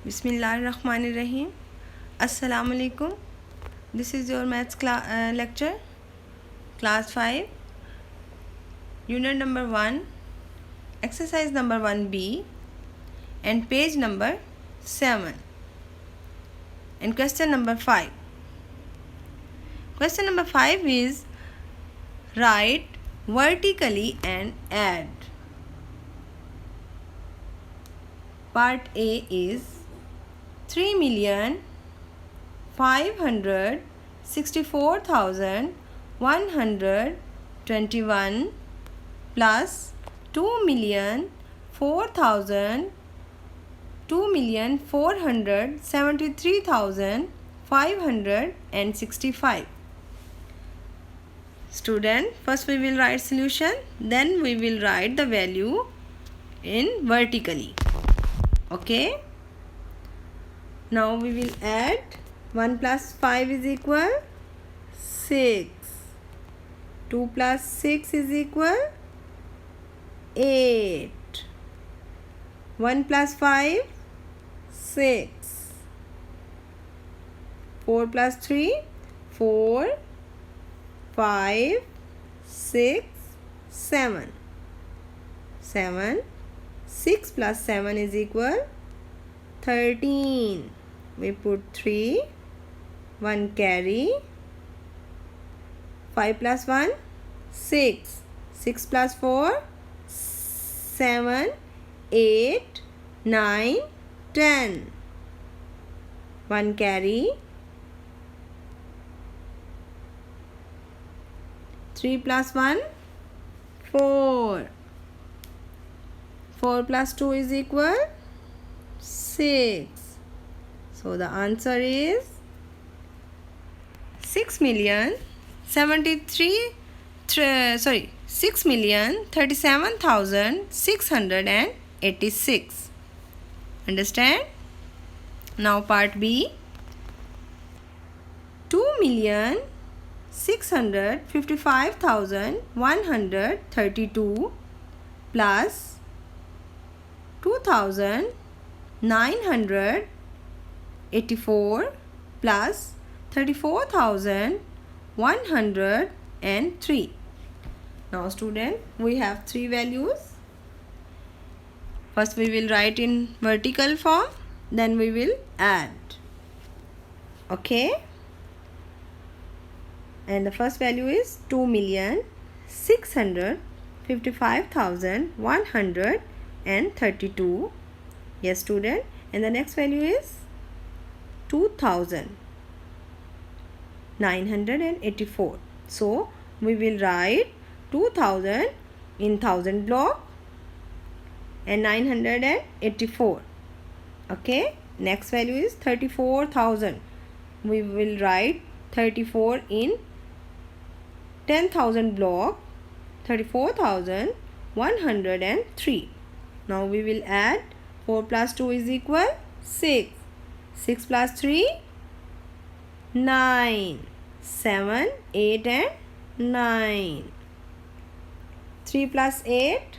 Bismillahirrahmanirrahim. Assalamu alaikum. This is your maths lecture, class 5, unit number 1, exercise number 1b, and page number 7, and question number 5. Question number 5 is write vertically and add. Part A is 3,564,121 plus 2,473,565. Student, first we will write solution, then we will write the value in vertically. Okay? Now we will add 1 plus 5 is equal 6. 2 plus 6 is equal 8. 1 plus 5 6. 4 plus 3 4. 5 6 7. 7. 6 plus 7 is equal 13. We put 3, 1 carry, 5 plus 1, 6, 6 plus 4, 7, 8, 9, 10, 1 carry, 3 plus 1, 4, 4 plus 2 is equal 6. So the answer is 6,37,686. Understand? Now part B. 2,655,132 plus 2,984 plus 34,103. Now student, we have three values. First we will write in vertical form, then we will add. Okay? And the first value is 2,655,132. Yes student. And the next value is 2,984. So we will write 2,000 in 1,000 block and 984. Okay. Next value is 34,000. We will write 34 in 10,000 block, 34,103. Now we will add 4 plus 2 is equal 6. 6 plus 3 9. 7, 8 and 9. 3 plus 8.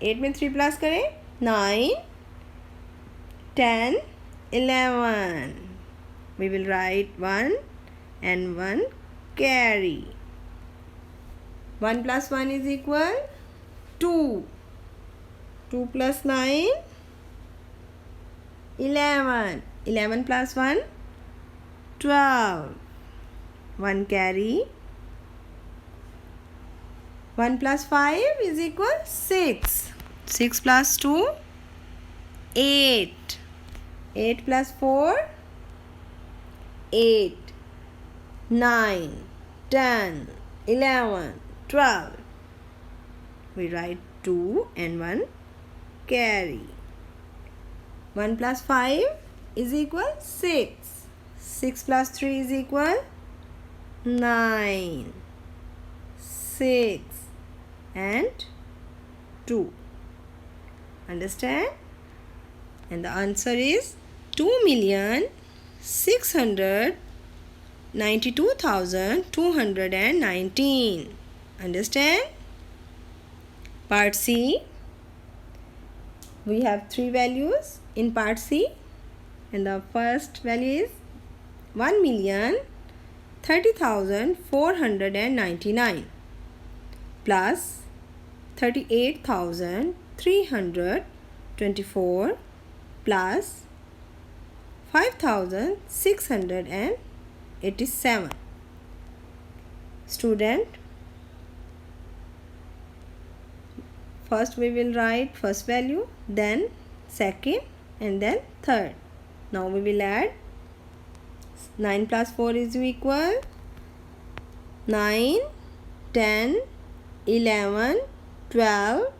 8 में 3 plus करें 9, 10, 11. We will write 1 and 1 carry. 1 plus 1 is equal 2. 2 plus 9, 11. 11 plus 1, 12. 1 carry. 1 plus 5 is equal 6. 6 plus 2, 8. 8 plus 4, 8. 9, 10, 11, 12. We write 2 and 1 carry. 1 plus 5 is equal 6. 6 plus 3 is equal 9. 6 and 2. Understand? And the answer is 2,692,219. Understand? Part C. We have three values in part C. And the first value is 1,30,499 plus 38,324 plus 5,687. Student, first we will write first value, then second, and then third. Now we will add. 9 plus 4 is equal 9, 10, 11, 12,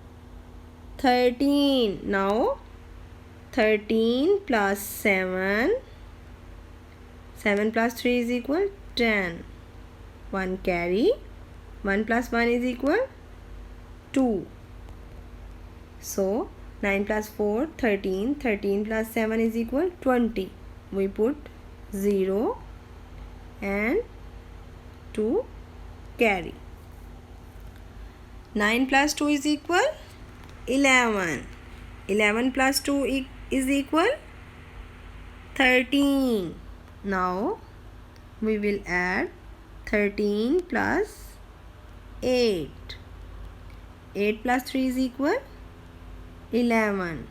13. Now 13 plus 7, 7 plus 3 is equal 10. 1 carry, 1 plus 1 is equal 2. So 9 plus 4, 13, 13 plus 7 is equal 20. We put 0 and 2 carry. 9 plus 2 is equal 11. 11 plus 2 is equal 13. Now we will add 13 plus 8. 8 plus 3 is equal 11.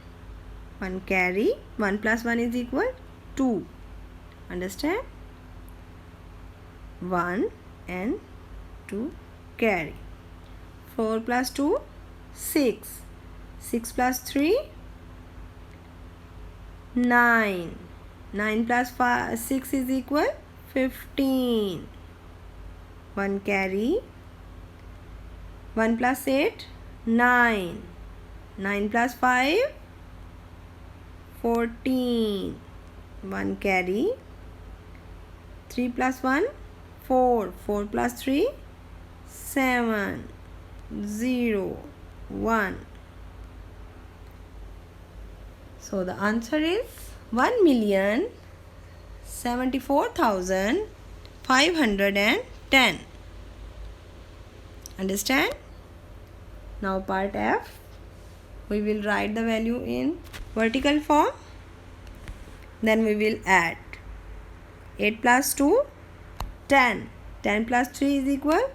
1 carry, 1 plus 1 is equal 2. Understand? 1 and 2 carry. 4 plus 2, 6. 6 plus 3, 9. 9 plus 6 is equal 15. 1 carry. 1 plus 8, 9. 9 plus 5, 14. 1 carry. 3 plus 1, 4. 4 plus 3, 7. 0, 1. So the answer is 1,74,510. Understand? Now part F. We will write the value in vertical form. Then we will add. 8 plus 2, 10. 10 plus 3 is equal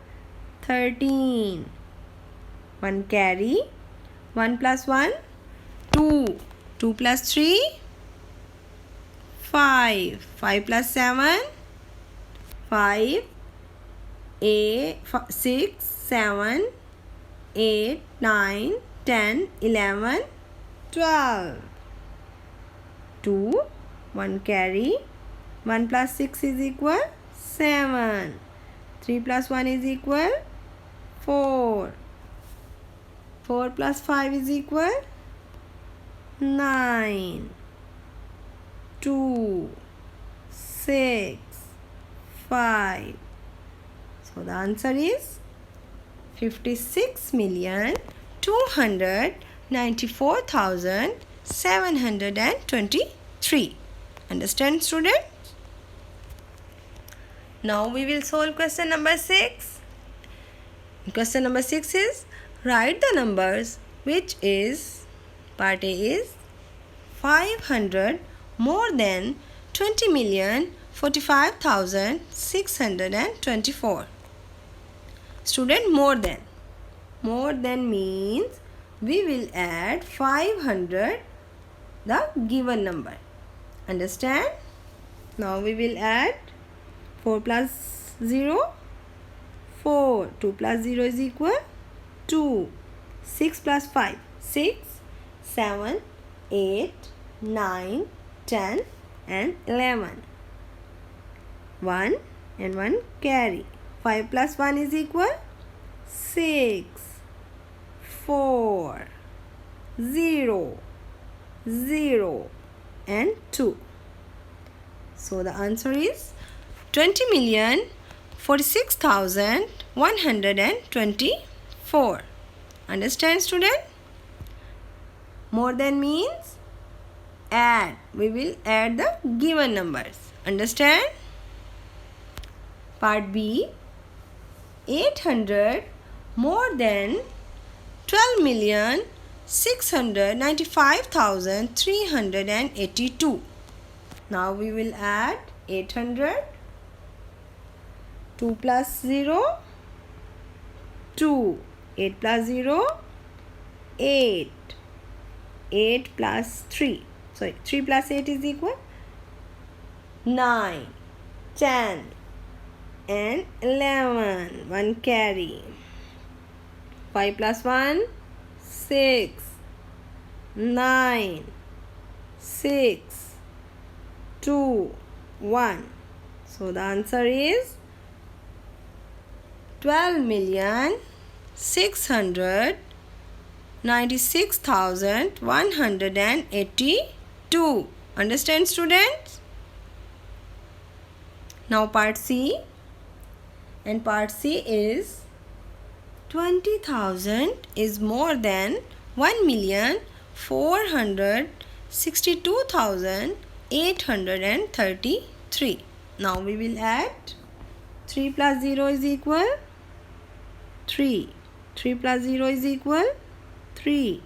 13. 1 carry. 1 plus 1, 2. 2 plus 3, 5. 5 plus 7, 5. 6, 7, 8, 9, 10, 11, 12. 2. 1 carry. 1 plus 6 is equal 7. 3 plus 1 is equal 4. 4 plus 5 is equal 9. 2, 6, 5. So the answer is 56,294,723. Understand, student? Now we will solve question number 6. Question number 6 is write the numbers which is part A is 500 more than 20,045,624. Student, more than. More than means we will add 500 the given number. Understand? Now we will add 4 plus 0, 4. 2 plus 0 is equal 2. 6 plus 5, 6. 7, 8, 9, 10 and 11. 1 and 1 carry. 5 plus 1 is equal 6. 4, 0, 0 and 2. So the answer is 20,46,124. Understand, student? More than means add. We will add the given numbers. Understand? Part B. 800 more than 12,695,382. Now we will add 800. 2 plus 0, 2. 8 plus 0, 8. 8 plus 3. Sorry, 3 plus 8 is equal 9, 10 and 11. 1 carry. 5 plus 1, 6. 9, 6, 2, 1. So the answer is 12,696,182. Understand, students? Now part C. And part C is 20,000 is more than 1,462,833. Now we will add 3 plus 0 is equal 3. 3 plus 0 is equal 3.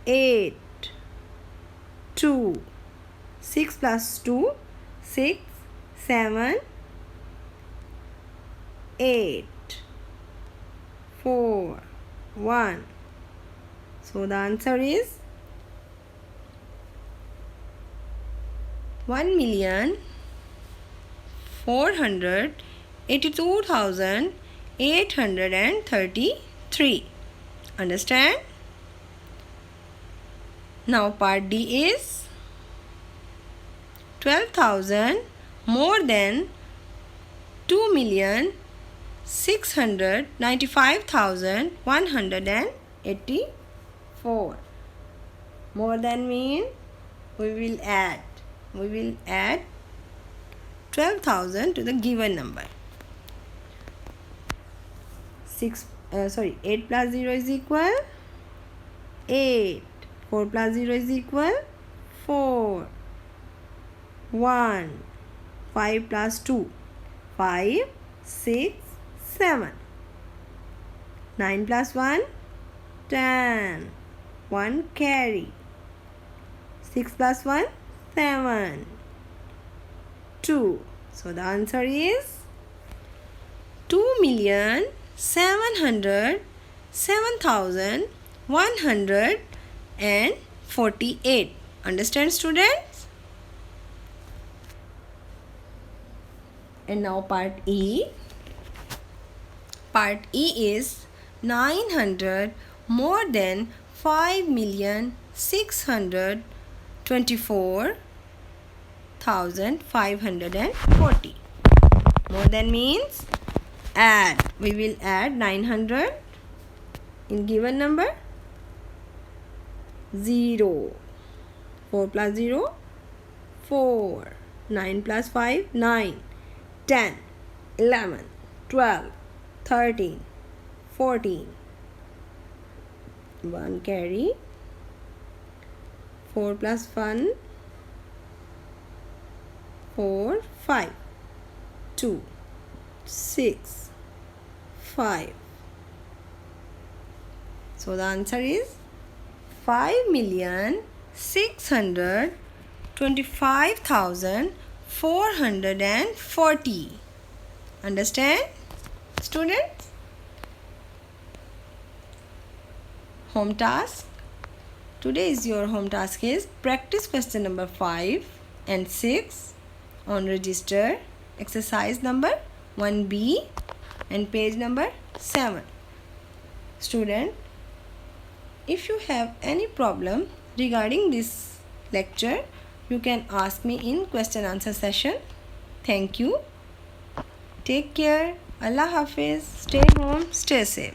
8. 2. 6 plus 2, 6. 7. 8. 4. 1. So the answer is 1,482,833. Understand? Now part D is 12,000 more than 2,695,184. More than mean we will add 12,000 to the given number. 8 plus 0 is equal 8. 4 plus 0 is equal 4. 1. 5 plus 2, 5. 6, 7. 9 plus 1, 10. 1 carry. 6 plus 1, 7. 2. So the answer is 2,707,148. Understand, students? And now part E. Part E is 900 more than 5,624,540. More than means add. We will add 900 in given number 0. 4 plus 0, 4. 9 plus 5, 9. 10, 11, 12, 13, 14. 1 carry. 4 plus 1, 4, 5. 2, 6, 5. So the answer is 5,625,440. Understand, students? Home task. Today's your home task is practice question number 5 and 6 on register, exercise number 1B and page number 7. Student, if you have any problem regarding this lecture, you can ask me in question answer session. Thank you. Take care. Allah Hafiz. Stay home. Stay safe.